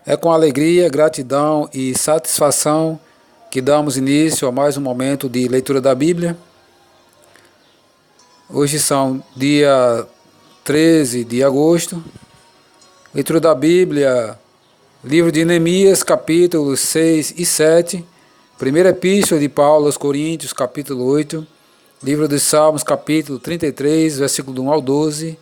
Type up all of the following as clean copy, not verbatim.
É com alegria, gratidão e satisfação que damos início a mais um momento de leitura da Bíblia. Hoje são dia 13 de agosto. Leitura da Bíblia, livro de Neemias, capítulos 6 e 7. Primeira epístola de Paulo aos Coríntios, capítulo 8. Livro dos Salmos, capítulo 33, versículo 1 ao 12.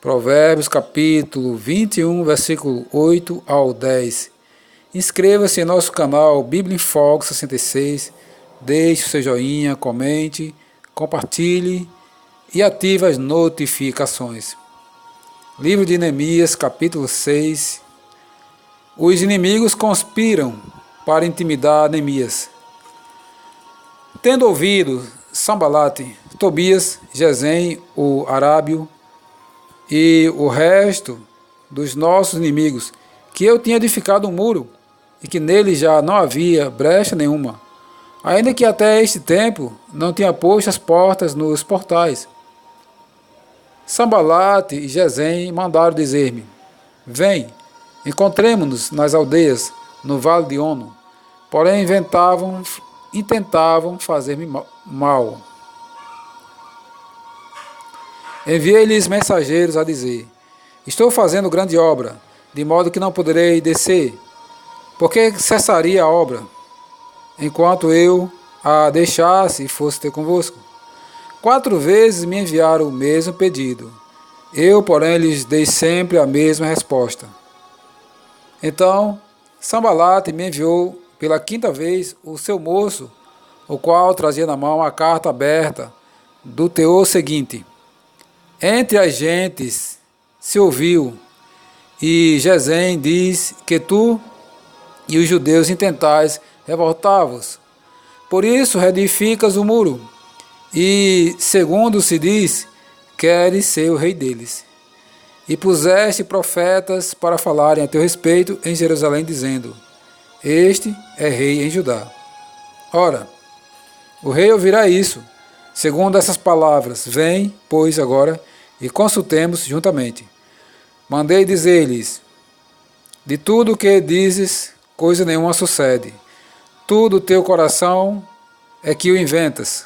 Provérbios, capítulo 21, versículo 8 ao 10. Inscreva-se em nosso canal Bíblia em Foco 66. Deixe o seu joinha, comente, compartilhe e ative as notificações. Livro de Neemias, capítulo 6. Os inimigos conspiram para intimidar Neemias. Tendo ouvido Sambalate, Tobias, Gesem, o arábio, e o resto dos nossos inimigos, que eu tinha edificado um muro, e que nele já não havia brecha nenhuma, ainda que até este tempo não tinha posto as portas nos portais. Sambalate e Gesem mandaram dizer-me: vem, encontremo-nos nas aldeias, no vale de Ono. Porém intentavam fazer-me mal. Enviei-lhes mensageiros a dizer: estou fazendo grande obra, de modo que não poderei descer. Porque cessaria a obra, enquanto eu a deixasse e fosse ter convosco? 4 vezes me enviaram o mesmo pedido. Eu, porém, lhes dei sempre a mesma resposta. Então, Sambalate me enviou pela 5ª vez o seu moço, o qual trazia na mão a carta aberta, do teor seguinte: entre as gentes se ouviu, e Gesem diz que tu e os judeus intentais revoltar-vos. Por isso reedificas o muro, e, segundo se diz, queres ser o rei deles. E puseste profetas para falarem a teu respeito em Jerusalém, dizendo: este é rei em Judá. Ora, o rei ouvirá isso, segundo essas palavras: vem, pois, agora, e consultemos juntamente. Mandei dizer-lhes: de tudo o que dizes, coisa nenhuma sucede. Tudo teu coração é que o inventas.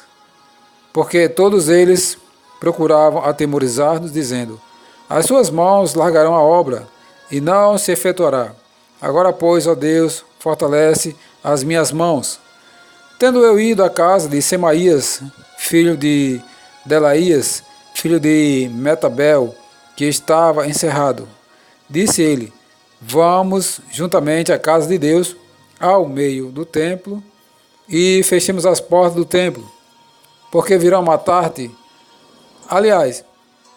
Porque todos eles procuravam atemorizar-nos, dizendo: as suas mãos largarão a obra, e não se efetuará. Agora, pois, ó Deus, fortalece as minhas mãos. Tendo eu ido à casa de Semaías, filho de Delaías, filho de Metabel, que estava encerrado, disse ele: vamos juntamente à casa de Deus, ao meio do templo, e fechemos as portas do templo, porque virão matar-te. Aliás,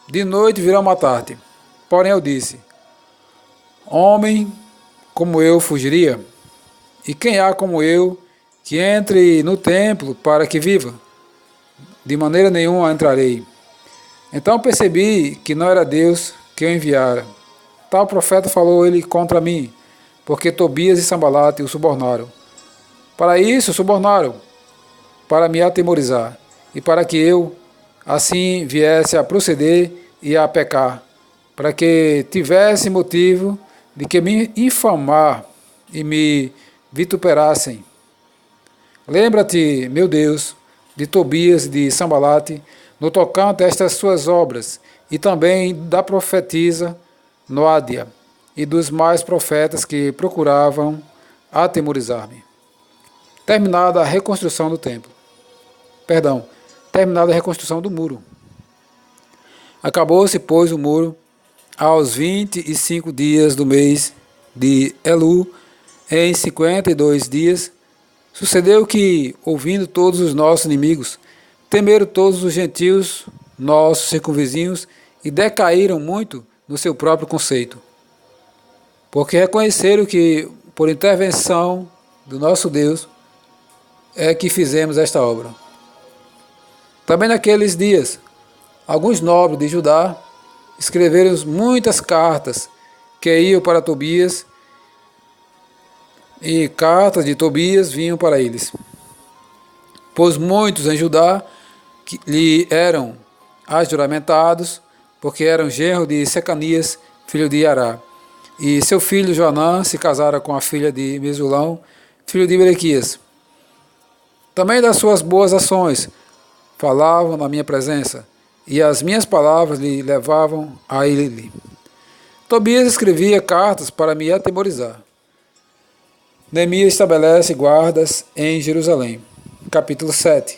de noite virão matar-te. Porém eu disse: homem como eu fugiria? E quem há como eu que entre no templo para que viva? De maneira nenhuma entrarei. Então percebi que não era Deus que eu enviara. Tal profeta falou ele contra mim, porque Tobias e Sambalate o subornaram. Para isso subornaram, para me atemorizar, e para que eu assim viesse a proceder e a pecar, para que tivesse motivo de que me infamar e me vituperassem. Lembra-te, meu Deus, de Tobias e de Sambalate, no tocante a estas suas obras, e também da profetisa Noádia, e dos mais profetas que procuravam atemorizar-me. Terminada a reconstrução do templo. Terminada a reconstrução do muro. Acabou-se, pois, o muro aos 25 dias do mês de Elu, em 52 dias. Sucedeu que, ouvindo todos os nossos inimigos, temeram todos os gentios, nossos circunvizinhos, e decaíram muito no seu próprio conceito. Porque reconheceram que, por intervenção do nosso Deus, é que fizemos esta obra. Também naqueles dias, alguns nobres de Judá escreveram muitas cartas que iam para Tobias, e cartas de Tobias vinham para eles. Pois muitos em Judá que lhe eram ajuramentados, porque eram genro de Secanias, filho de Ará. E seu filho Joanã se casara com a filha de Mesulão, filho de Berequias. Também das suas boas ações falavam na minha presença, e as minhas palavras lhe levavam a ele. Tobias escrevia cartas para me atemorizar. Neemias estabelece guardas em Jerusalém. Capítulo 7.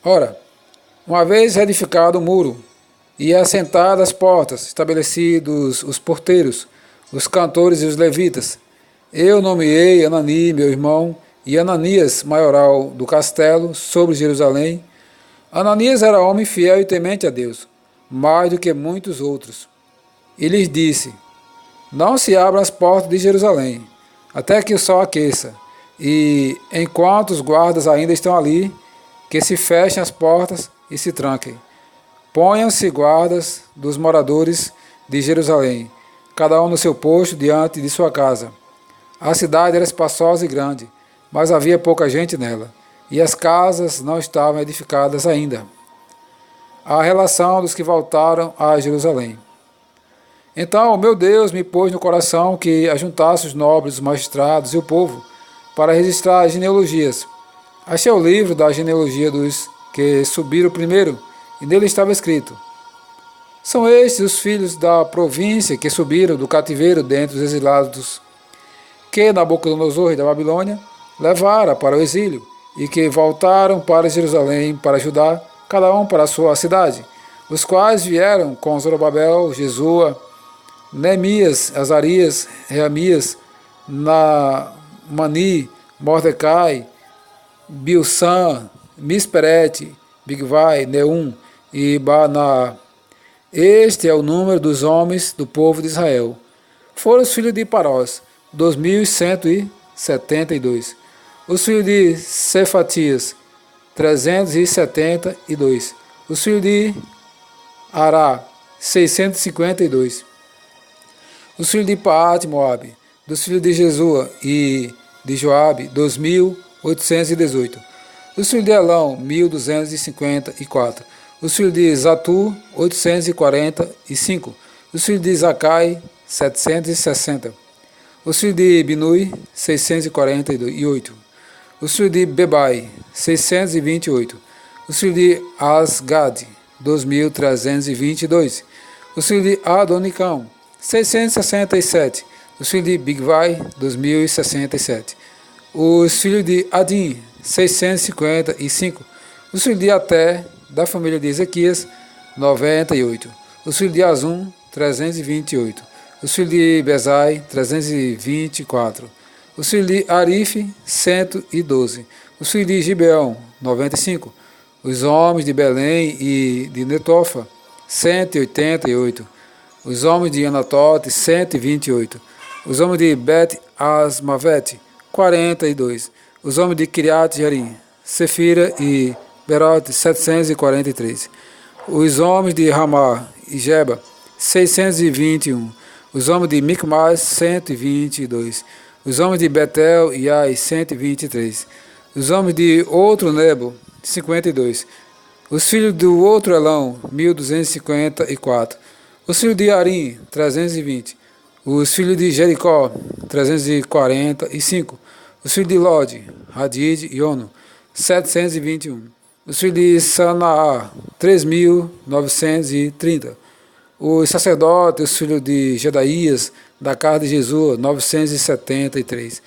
Ora, uma vez reedificado o muro, e assentadas as portas, estabelecidos os porteiros, os cantores e os levitas, eu nomeei Anani, meu irmão, e Ananias, maioral do castelo, sobre Jerusalém. Ananias era homem fiel e temente a Deus, mais do que muitos outros. E lhes disse: não se abram as portas de Jerusalém, até que o sol aqueça, e enquanto os guardas ainda estão ali, que se fechem as portas e se tranquem. Ponham-se guardas dos moradores de Jerusalém, cada um no seu posto diante de sua casa. A cidade era espaçosa e grande, mas havia pouca gente nela, e as casas não estavam edificadas ainda. A relação dos que voltaram a Jerusalém. Então o meu Deus me pôs no coração que ajuntasse os nobres, os magistrados e o povo para registrar as genealogias. Achei o livro da genealogia dos que subiram primeiro, e nele estava escrito: são estes os filhos da província que subiram do cativeiro dentre os exilados que Nabucodonosor, da Babilônia, levara para o exílio, e que voltaram para Jerusalém para Judá, cada um para a sua cidade, os quais vieram com Zorobabel, Jesua, Neemias, Azarias, Reamias, Naamani, Mordecai, Bilsan, Misperete, Bigvai, Neum e Baana. Este é o número dos homens do povo de Israel. Foram os filhos de Parós, 2172. Os filhos de Cefatias, 372. Os filhos de Ará, 652. Os filhos de Paate, Moabe, dos filhos de Jesua e de Joabe, 2818. Os filhos de Elão, 1254. Os filhos de Zatu, 845. Os filhos de Zacai, 760. Os filhos de Binui, 648. Os filhos de Bebai, 628. Os filhos de Asgad, 2322. Os filhos de Adonicão, 667. Os filhos de Bigvai, 2067. Os filhos de Adim, 655. Os filhos de Até, da família de Ezequias, 98. Os filhos de Azum, 328. Os filhos de Bezai, 324. Os filhos de Arife, 112. Os filhos de Gibeão, 95. Os homens de Belém e de Netofa, 188. Os homens de Anatote, 128. Os homens de Bet-Asmavete, 42. Os homens de Kiriat Jearim, Sefira e Berote, 743. Os homens de Ramá e Geba, 621. Os homens de Micmas, 122. Os homens de Betel e Ai, 123. Os homens de outro Nebo, 52. Os filhos do outro Elão, 1254. Os filhos de Arim, 320. Os filhos de Jericó, 345. Os filhos de Lod, Hadid e Ono, 721. Os filhos de Sanaá, 3.930. Os sacerdotes, os filhos de Jedaías, da casa de Jesus, 973.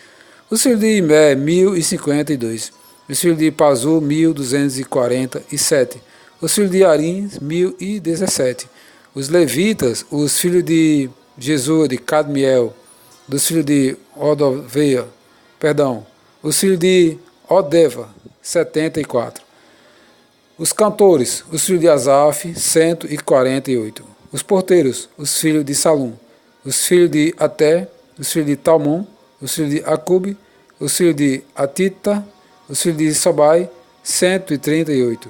Os filhos de Imé, 1052. Os filhos de Pazu, 1247. Os filhos de Arim, 1017. Os levitas, os filhos de Jesus, de Cadmiel, dos filhos de Odoveia, os filhos de Odeva, 74. Os cantores, os filhos de Asaf, 148. Os porteiros, os filhos de Salum, os filhos de Até, os filhos de Talmon, os filhos de Acube, os filhos de Atita, os filhos de Sobai, 138.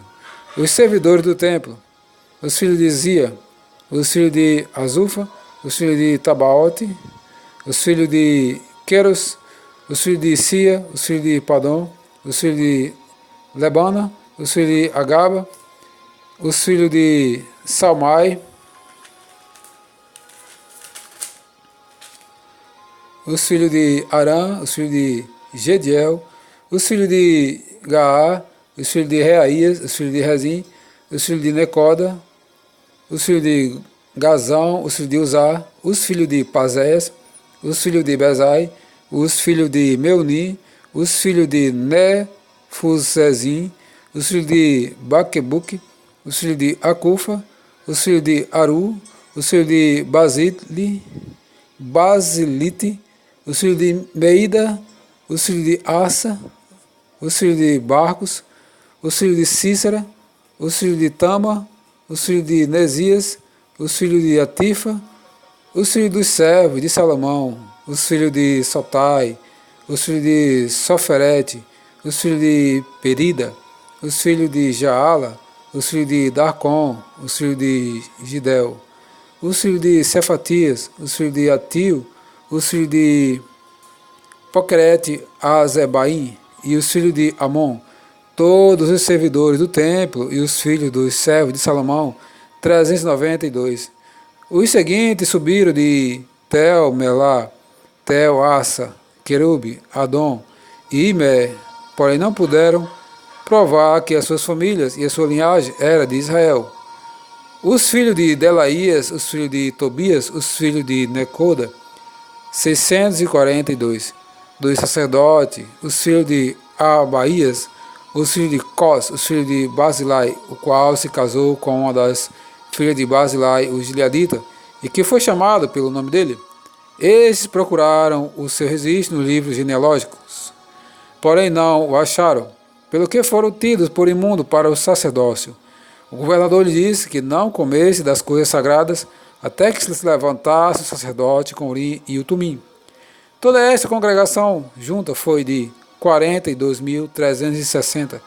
Os servidores do templo, os filhos de Zia, os filhos de Azufa, os filhos de Tabaote, os filhos de Queros, os filhos de Sia, os filhos de Padom, os filhos de Lebana, os filhos de Agaba, os filhos de Salmai, os filhos de Arã, os filhos de Gediel, os filhos de Gaá, os filhos de Reaías, os filhos de Rezim, os filhos de Necoda, os filhos de Gazão, os filhos de Uzá, os filhos de Pazéias, os filhos de Bezai, os filhos de Meuni, os filhos de Nefusezim, os filhos de Baquebuque, os filhos de Acufa, os filhos de Aru, os filhos de Basilite, os filhos de Meida, os filhos de Asa, os filhos de Barcos, os filhos de Cícera, os filhos de Tama, os filhos de Nesias, os filhos de Atifa, os filhos dos servos de Salomão, os filhos de Sotai, os filhos de Soferete, os filhos de Perida, os filhos de Jaala, os filhos de Darcon, os filhos de Gidel, os filhos de Cefatias, os filhos de Atio, os filhos de Poquerete Azebaim e os filhos de Amon, todos os servidores do templo e os filhos dos servos de Salomão, 392. Os seguintes subiram de Tel Melá, Tel Assa, Querube, Adom e Imé, porém não puderam provar que as suas famílias e a sua linhagem era de Israel. Os filhos de Delaías, os filhos de Tobias, os filhos de Necoda, 642. Dos sacerdotes, os filhos de Abaías, os filhos de Cós, os filhos de Basilai, o qual se casou com uma das filhas de Basilai, o gileadita, e que foi chamado pelo nome dele. Esses procuraram o seu registro nos livros genealógicos, porém não o acharam, pelo que foram tidos por imundo para o sacerdócio. O governador lhe disse que não comesse das coisas sagradas até que se levantasse o sacerdote com Urim e o Tumim. Toda esta congregação junta foi de 42.360,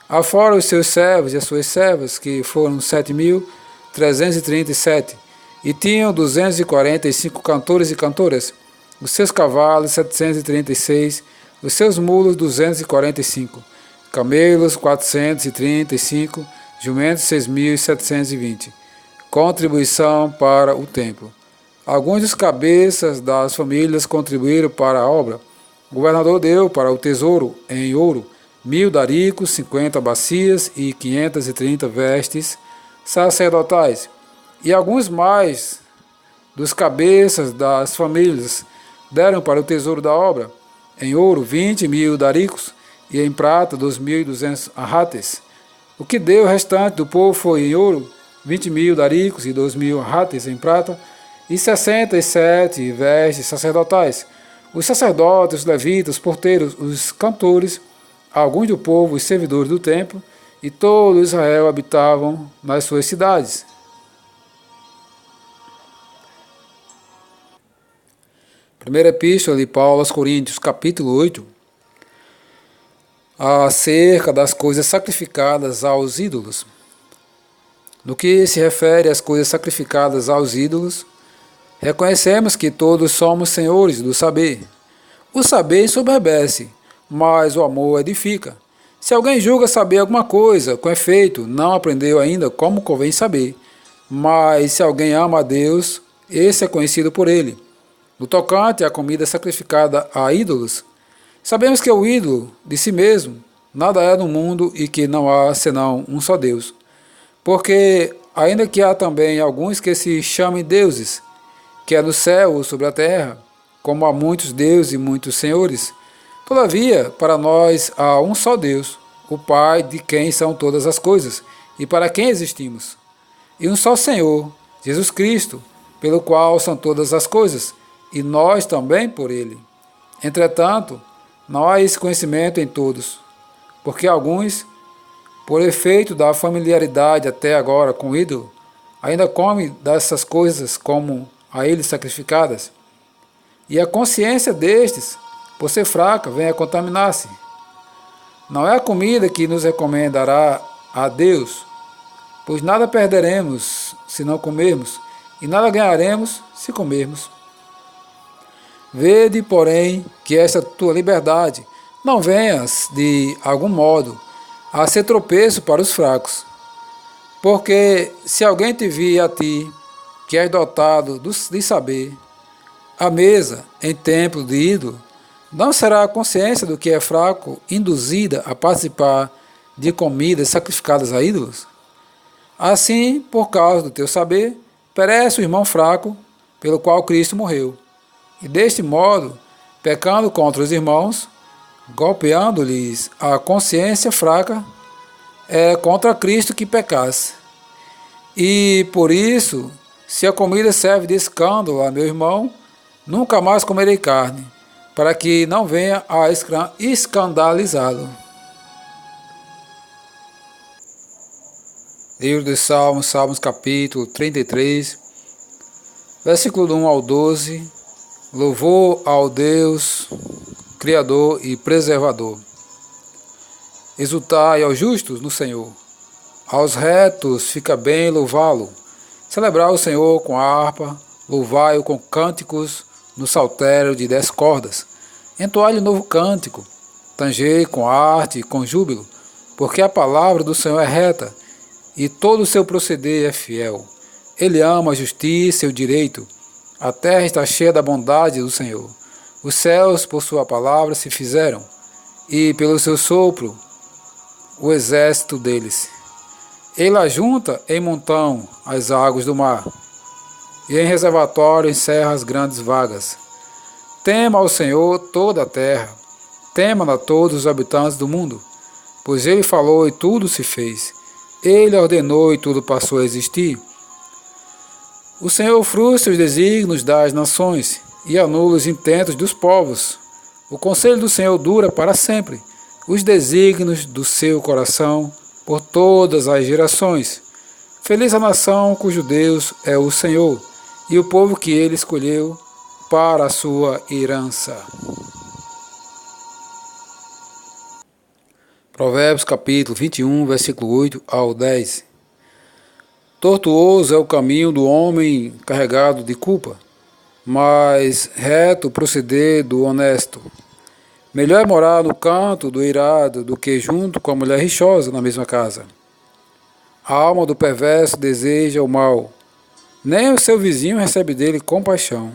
afora os seus servos e as suas servas, que foram 7.337, e tinham 245 cantores e cantoras, os seus cavalos 736, os seus mulos 245, camelos 435, jumentos 6.720. Contribuição para o templo. Alguns dos cabeças das famílias contribuíram para a obra. O governador deu para o tesouro em ouro 1.000 daricos, 50 bacias e 530 vestes sacerdotais. E alguns mais dos cabeças das famílias deram para o tesouro da obra em ouro 20.000 daricos e em prata 2.200 arrates. O que deu o restante do povo foi em ouro 20.000 daricos e 2.000 arrates em prata e 67 vestes sacerdotais. Os sacerdotes, os levitas, os porteiros, os cantores, alguns do povo, os servidores do templo, e todo Israel habitavam nas suas cidades. Primeira Epístola de Paulo aos Coríntios, capítulo 8, acerca das coisas sacrificadas aos ídolos. No que se refere às coisas sacrificadas aos ídolos, reconhecemos que todos somos senhores do saber. O saber ensoberbece, mas o amor edifica. Se alguém julga saber alguma coisa, com efeito, não aprendeu ainda como convém saber. Mas se alguém ama a Deus, esse é conhecido por ele. No tocante à comida sacrificada a ídolos, sabemos que o ídolo de si mesmo nada é no mundo e que não há senão um só Deus. Porque, ainda que há também alguns que se chamem deuses, que é no céu ou sobre a terra, como há muitos deuses e muitos senhores, todavia, para nós há um só Deus, o Pai, de quem são todas as coisas, e para quem existimos, e um só Senhor, Jesus Cristo, pelo qual são todas as coisas, e nós também por ele. Entretanto, não há esse conhecimento em todos, porque alguns, por efeito da familiaridade até agora com o ídolo, ainda comem dessas coisas como a eles sacrificadas, e a consciência destes, por ser fraca, vem a contaminar-se. Não é a comida que nos recomendará a Deus, pois nada perderemos se não comermos, e nada ganharemos se comermos. Vede, porém, que esta tua liberdade não venha, de algum modo, a ser tropeço para os fracos. Porque se alguém te vir a ti, que és dotado de saber, A mesa, em templo de ídolo, não será a consciência do que é fraco induzida a participar de comidas sacrificadas a ídolos? Assim, por causa do teu saber, perece o irmão fraco, pelo qual Cristo morreu. E deste modo, pecando contra os irmãos, golpeando-lhes a consciência fraca, é contra Cristo que pecasse. E por isso, se a comida serve de escândalo a meu irmão, nunca mais comerei carne, para que não venha a escandalizá-lo. Livro dos Salmos, Salmos capítulo 33, versículo do 1 ao 12. Louvor ao Deus, Criador e Preservador. Exultai aos justos no Senhor. Aos retos fica bem louvá-lo. Celebrai o Senhor com harpa, louvai-o com cânticos no saltério de 10 cordas. Entoai-lhe novo cântico, tangei com arte e com júbilo, porque a palavra do Senhor é reta, e todo o seu proceder é fiel. Ele ama a justiça e o direito. A terra está cheia da bondade do Senhor. Os céus, por sua palavra, se fizeram, e pelo seu sopro, o exército deles. Ele ajunta em montão as águas do mar, e em reservatório encerra as grandes vagas. Tema ao Senhor toda a terra, tema a todos os habitantes do mundo, pois ele falou e tudo se fez. Ele ordenou e tudo passou a existir. O Senhor frustra os desígnios das nações e anula os intentos dos povos. O conselho do Senhor dura para sempre, os desígnios do seu coração por todas as gerações. Feliz a nação cujo Deus é o Senhor, e o povo que ele escolheu para a sua herança. Provérbios capítulo 21, versículo 8 ao 10. Tortuoso é o caminho do homem carregado de culpa, mas reto o proceder do honesto. Melhor é morar no canto do irado do que junto com a mulher rixosa na mesma casa. A alma do perverso deseja o mal, nem o seu vizinho recebe dele compaixão.